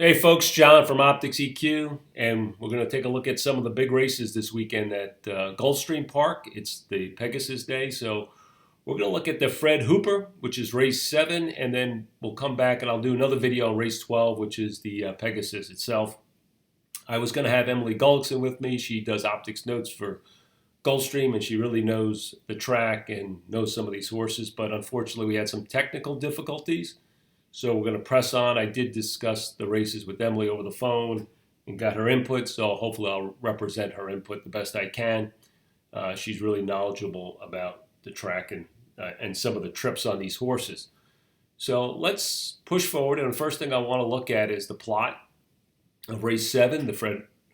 Hey folks, John from OptixEQ, and we're going to take a look at some of the big races this weekend at Gulfstream Park. It's the Pegasus Day, so we're going to look at the FHooper, which is race 7, and then we'll come back and I'll do another video on race 12, which is the Pegasus itself. I was going to have Emily Gullickson with me. She does optics notes for Gulfstream, and she really knows the track and knows some of these horses, but unfortunately we had some technical difficulties. So we're going to press on. I did discuss the races with Emily over the phone and got her input, so hopefully I'll represent her input the best I can. She's really knowledgeable about the track and some of the trips on these horses. So let's push forward, and the first thing I want to look at is the plot of race 7, the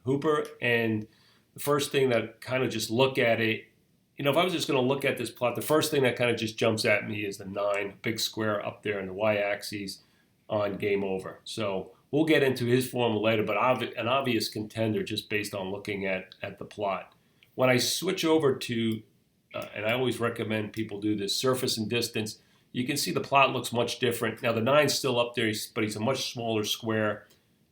FHooper, and the first thing that kind of just look at it, if I was just going to look at this plot, the first thing that kind of just jumps at me is the 9, big square up there in the y-axis on game over. So we'll get into his form later, but an obvious contender just based on looking at the plot. When I switch over to, and I always recommend people do this, surface and distance, you can see the plot looks much different. Now the 9's still up there, but he's a much smaller square.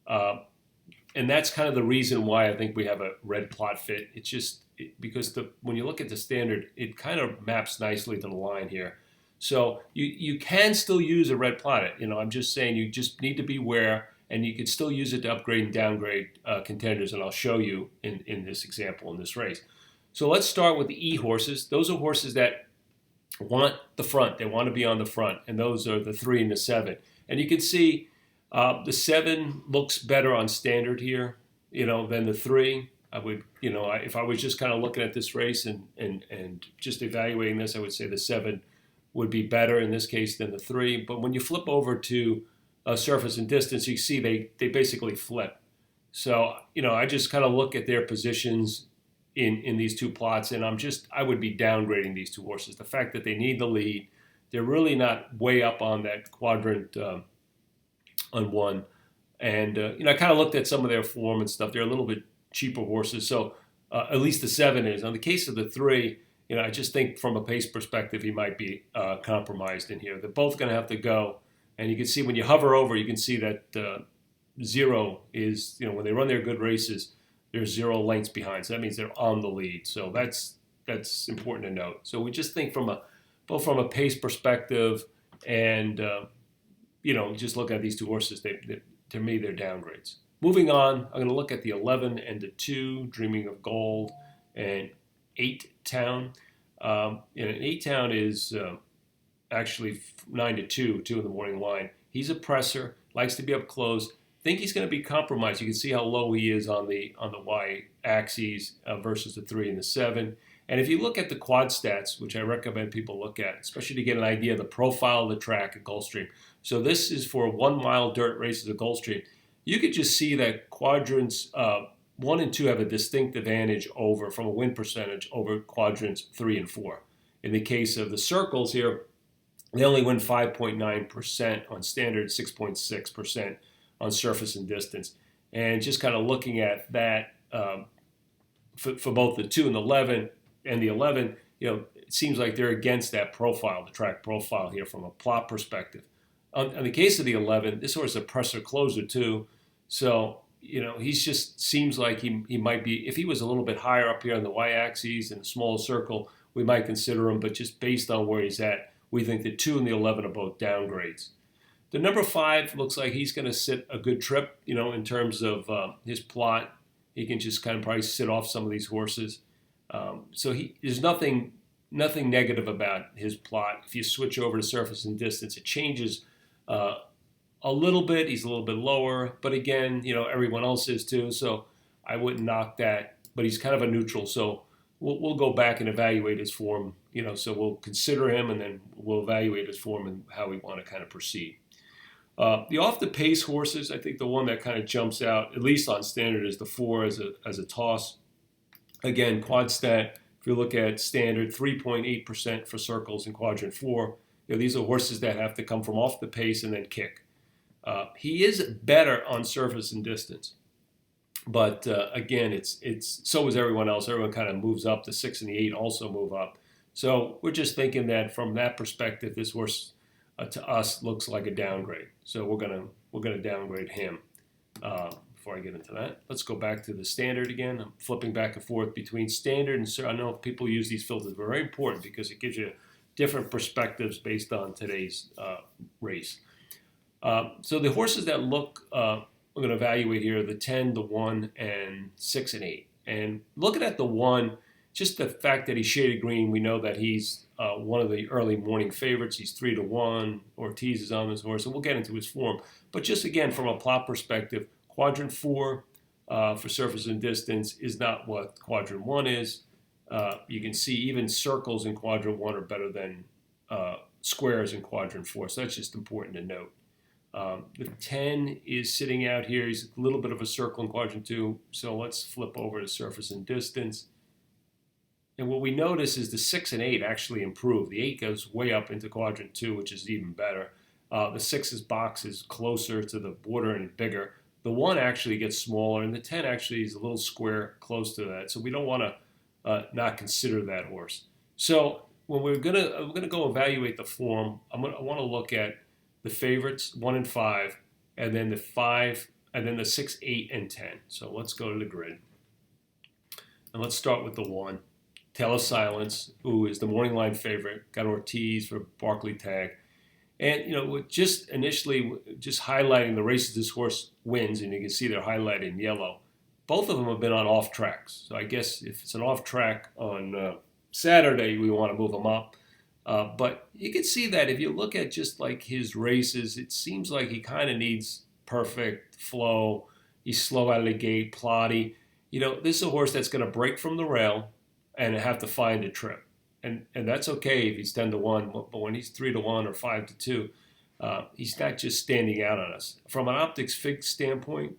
And that's kind of the reason why I think we have a red plot fit. It's just because when you look at the standard, it kind of maps nicely to the line here. So you can still use a red plot. I'm just saying you just need to be aware, and you can still use it to upgrade and downgrade contenders, and I'll show you in this example in this race. So let's start with the E horses. Those are horses that want the front. They want to be on the front, and those are the 3 and the 7. And you can see the 7 looks better on standard here, than the 3. I would, if I was just kind of looking at this race and just evaluating this, I would say the 7 would be better in this case than the 3. But when you flip over to surface and distance, you see they basically flip. So, I just kind of look at their positions in these two plots, and I would be downgrading these two horses. The fact that they need the lead, they're really not way up on that quadrant on 1. And, I kind of looked at some of their form and stuff. They're a little bit cheaper horses, so at least the 7 is. On the case of the 3, I just think from a pace perspective, he might be compromised in here. They're both going to have to go, and you can see when you hover over, you can see that 0 is, when they run their good races, they're 0 lengths behind, so that means they're on the lead. So that's important to note. So we just think both from a pace perspective and just looking at these two horses, to me they're downgrades. Moving on, I'm going to look at the 11 and the 2, Dreaming of Gold, and 8 Town. And 8 Town is actually 9 to 2 in the morning line. He's a presser, likes to be up close. Think he's going to be compromised. You can see how low he is on the y-axis versus the 3 and the 7. And if you look at the quad stats, which I recommend people look at, especially to get an idea of the profile of the track at Gulfstream. So this is for 1 mile dirt races at Gulfstream. You could just see that quadrants 1 and 2 have a distinct advantage from a win percentage over quadrants 3 and 4. In the case of the circles here, they only win 5.9% on standard, 6.6% on surface and distance. And just kind of looking at that for both the 2 and the 11, it seems like they're against that profile, the track profile here from a plot perspective. On the case of the 11, this horse is a presser closer too, so he just seems like he might be. If he was a little bit higher up here on the y-axis in a smaller circle, we might consider him. But just based on where he's at, we think the 2 and the 11 are both downgrades. The number 5 looks like he's going to sit a good trip, in terms of his plot. He can just kind of probably sit off some of these horses. So there's nothing negative about his plot. If you switch over to surface and distance, it changes a little bit. He's a little bit lower, but again, everyone else is too, so I wouldn't knock that. But he's kind of a neutral, so we'll go back and evaluate his form. So we'll consider him, and then we'll evaluate his form and how we want to kind of proceed. The off the pace horses, I think the one that kind of jumps out, at least on standard, is the 4 as a toss. Again, quad stat. If you look at standard, 3.8% for circles in quadrant 4. These are horses that have to come from off the pace and then kick. He is better on surface and distance, but again, it's so is everyone else. Everyone kind of moves up. The 6 and the 8 also move up. So we're just thinking that from that perspective, this horse to us looks like a downgrade. So we're gonna downgrade him. Before I get into that, let's go back to the standard again. I'm flipping back and forth between standard and I know people use these filters. They're very important because it gives you different perspectives based on today's race. So the horses that look, we're going to evaluate here are the 10, the 1, and 6 and 8. And looking at the 1, just the fact that he's shaded green, we know that he's one of the early morning favorites. He's 3-1. Ortiz is on this horse, and we'll get into his form. But just again, from a plot perspective, quadrant 4 for surface and distance is not what quadrant 1 is. You can see even circles in quadrant 1 are better than squares in quadrant 4. So that's just important to note. The 10 is sitting out here. He's a little bit of a circle in quadrant 2. So let's flip over to surface and distance. And what we notice is the 6 and 8 actually improve. The 8 goes way up into quadrant 2, which is even better. The 6's box is closer to the border and bigger. The 1 actually gets smaller, and the 10 actually is a little square close to that. So we don't want to not consider that horse. So when we're gonna go evaluate the form, I want to look at the favorites 1 and 5, and then the 5, and then the 6, 8, and 10. So let's go to the grid, and let's start with the 1. Tail of Silence, who is the morning line favorite, got Ortiz for Barkley tag. And, just initially, just highlighting the races this horse wins, and you can see they're highlighted in yellow. Both of them have been on off tracks. So I guess if it's an off track on Saturday, we want to move them up. But you can see that if you look at just like his races, it seems like he kind of needs perfect flow. He's slow out of the gate, plotty. This is a horse that's going to break from the rail and have to find a trip. And that's okay if he's 10-1, but when he's 3-1 or 5-2, he's not just standing out on us. From an OptixEQ standpoint,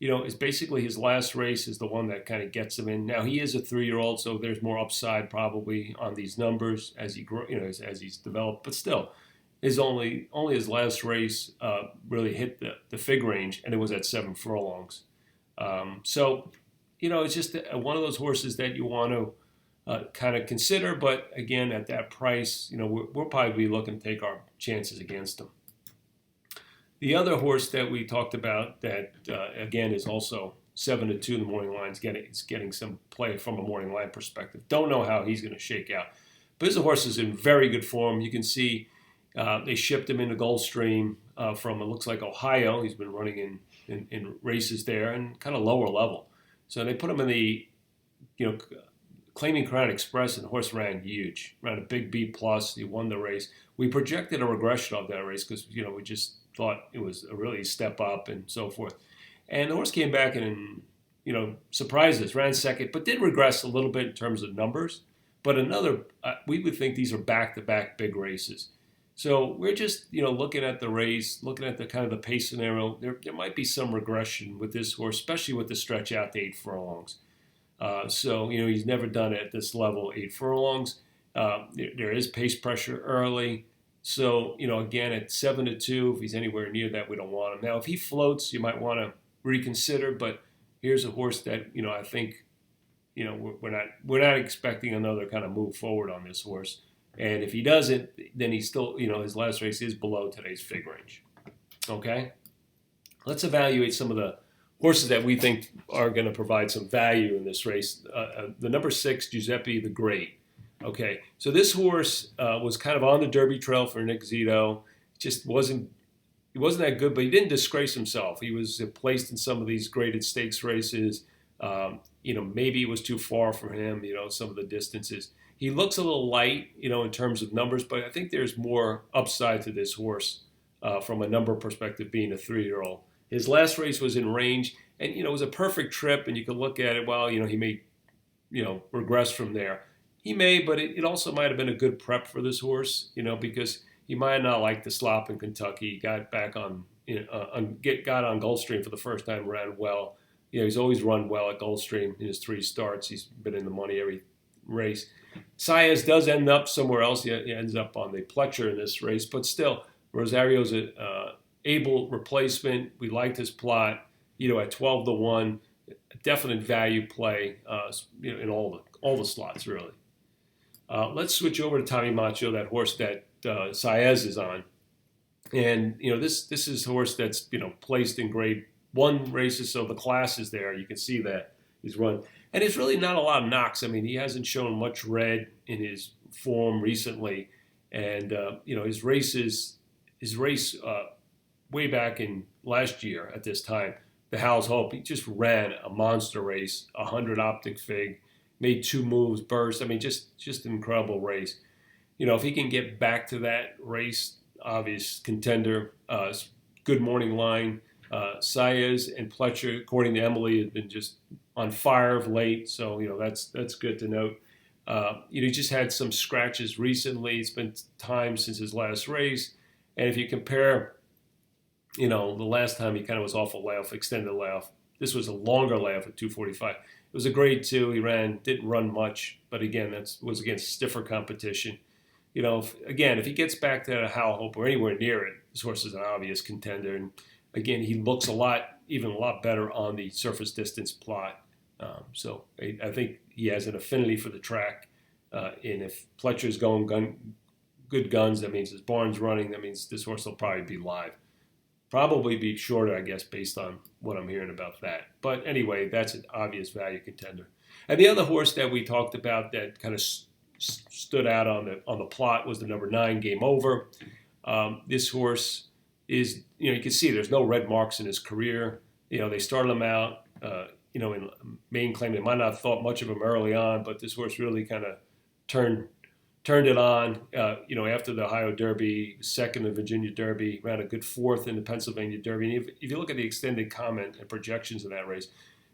it's basically his last race is the one that kind of gets him in. Now he is a 3-year-old, so there's more upside probably on these numbers as he grow, as he's developed. But still, his only his last race really hit the fig range, and it was at 7 furlongs. So it's just one of those horses that you want to kind of consider, but again, at that price, we'll probably be looking to take our chances against him. The other horse that we talked about that, again, is also 7-2 in the morning line, is getting some play from a morning line perspective. Don't know how he's going to shake out. But this horse is in very good form. You can see they shipped him into Gulfstream from, it looks like, Ohio. He's been running in races there and kind of lower level. So they put him in the, Claiming Crown Express, and the horse ran huge. Ran a big B+. He won the race. We projected a regression of that race because, we just thought it was a really step up and so forth. And the horse came back and, surprised us. Ran second, but did regress a little bit in terms of numbers. But we would think these are back-to-back big races. So we're just, looking at the race, looking at the kind of the pace scenario. There might be some regression with this horse, especially with the stretch out to 8 furlongs. So, he's never done it at this level, 8 furlongs. There is pace pressure early. So, again, at 7-2, if he's anywhere near that, we don't want him. Now, if he floats, you might want to reconsider. But here's a horse that, I think, we're not expecting another kind of move forward on this horse. And if he doesn't, then he's still, his last race is below today's fig range. Okay? Let's evaluate some of the horses that we think are going to provide some value in this race. The number 6, Giuseppe the Great. Okay, so this horse was kind of on the Derby trail for Nick Zito. Just wasn't that good, but he didn't disgrace himself. He was placed in some of these graded stakes races. Maybe it was too far for him. Some of the distances. He looks a little light, in terms of numbers, but I think there's more upside to this horse from a number perspective, being a 3-year-old. His last race was in range, and, it was a perfect trip, and you could look at it, well, he may, regress from there. He may, but it also might have been a good prep for this horse, because he might not like the slop in Kentucky. He got back on, got on Gulfstream for the first time, ran well. He's always run well at Gulfstream in his 3 starts. He's been in the money every race. Saez does end up somewhere else. He ends up on the Pletcher in this race, but still, Rosario's a able replacement. We liked his plot, at 12-1, definite value play, in all the slots really. Let's switch over to Tommy Macho, that horse that Saez is on, and this is a horse that's placed in grade won races, so the class is there. You can see that he's run. And it's really not a lot of knocks. I mean, he hasn't shown much red in his form recently. And, his race way back in last year at this time, the Howell's Hope, he just ran a monster race, 100 optic fig, made 2 moves, burst. I mean, just an incredible race. If he can get back to that race, obvious contender, good morning line. Saez and Pletcher, according to Emily, have been just on fire of late. So, that's good to note. He just had some scratches recently. It's been time since his last race. And if you compare, the last time he kind of was off a layoff, extended layoff. This was a longer layoff at 245. It was a grade 2. He didn't run much. But again, that was against stiffer competition. If he gets back to Howell Hope or anywhere near it, this horse is an obvious contender. And again, he looks a lot better on the surface distance plot. So I think he has an affinity for the track. And if Pletcher's going good guns, that means his barn's running. That means this horse will probably be live. Probably be shorter, I guess, based on what I'm hearing about that. But anyway, that's an obvious value contender. And the other horse that we talked about that kind of stood out on the plot was the number 9, Game Over. This horse is, you can see there's no red marks in his career. They started him out, in main claim. They might not have thought much of him early on, but this horse really kind of turned it on. After the Ohio Derby, second in the Virginia Derby, ran a good 4th in the Pennsylvania Derby. And if you look at the extended comment and projections of that race,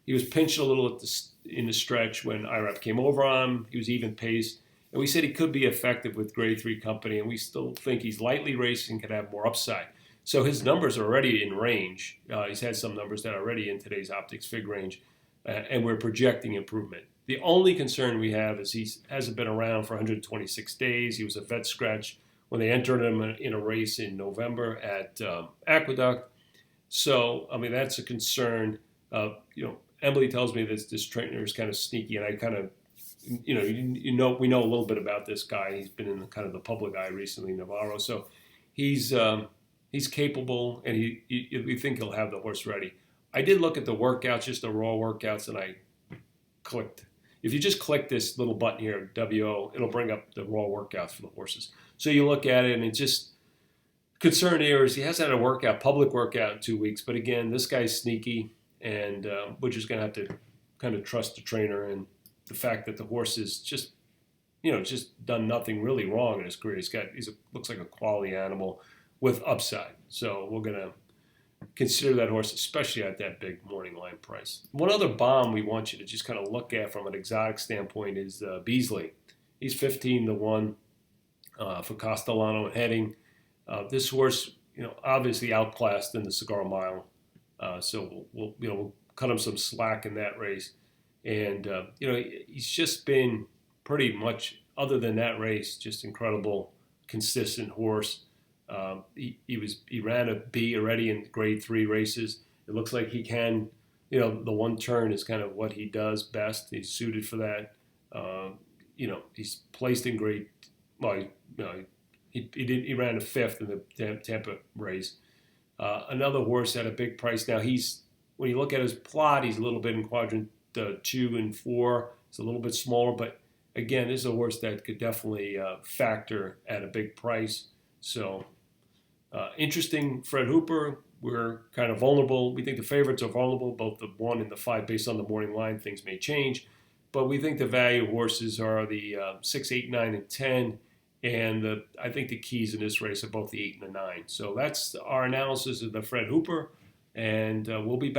he was pinched a little in the stretch when IRAP came over on him. He was even paced. And we said he could be effective with grade 3 company, and we still think he's lightly racing, could have more upside. So his numbers are already in range. He's had some numbers that are already in today's OptixFig range, and we're projecting improvement. The only concern we have is he hasn't been around for 126 days. He was a vet scratch when they entered him in a race in November at Aqueduct. So, that's a concern. Emily tells me that this trainer is kind of sneaky, and I kind of, we know a little bit about this guy. He's been in kind of the public eye recently, Navarro. So he's capable, and we think he'll have the horse ready. I did look at the workouts, just the raw workouts, and I clicked. If you just click this little button here, WO, it'll bring up the raw workouts for the horses. So you look at it, and it's just concern here is he hasn't had a public workout in 2 weeks. But again, this guy's sneaky, and we're just going to have to kind of trust the trainer and the fact that the horse is just done nothing really wrong in his career. Looks like a quality animal with upside. So we're going to consider that horse, especially at that big morning line price. One other bomb we want you to just kind of look at from an exotic standpoint is Beasley. He's 15-1 for Castellano and Heading. This horse, obviously outclassed in the Cigar Mile. So we'll cut him some slack in that race. And, he's just been pretty much, other than that race, just incredible, consistent horse. He ran a B already in grade 3 races. It looks like he can, the one turn is kind of what he does best. He's suited for that. He's placed in grade, he ran a 5th in the Tampa race. Another horse at a big price. Now when you look at his plot, he's a little bit in quadrant 2 and 4. It's a little bit smaller, but again, this is a horse that could definitely factor at a big price. So interesting, FHooper. We're kind of vulnerable. We think the favorites are vulnerable, both the 1 and the 5, based on the morning line. Things may change, but we think the value horses are the 6, 8, 9, and 10. And I think the keys in this race are both the 8 and the 9. So that's our analysis of the FHooper, and we'll be back.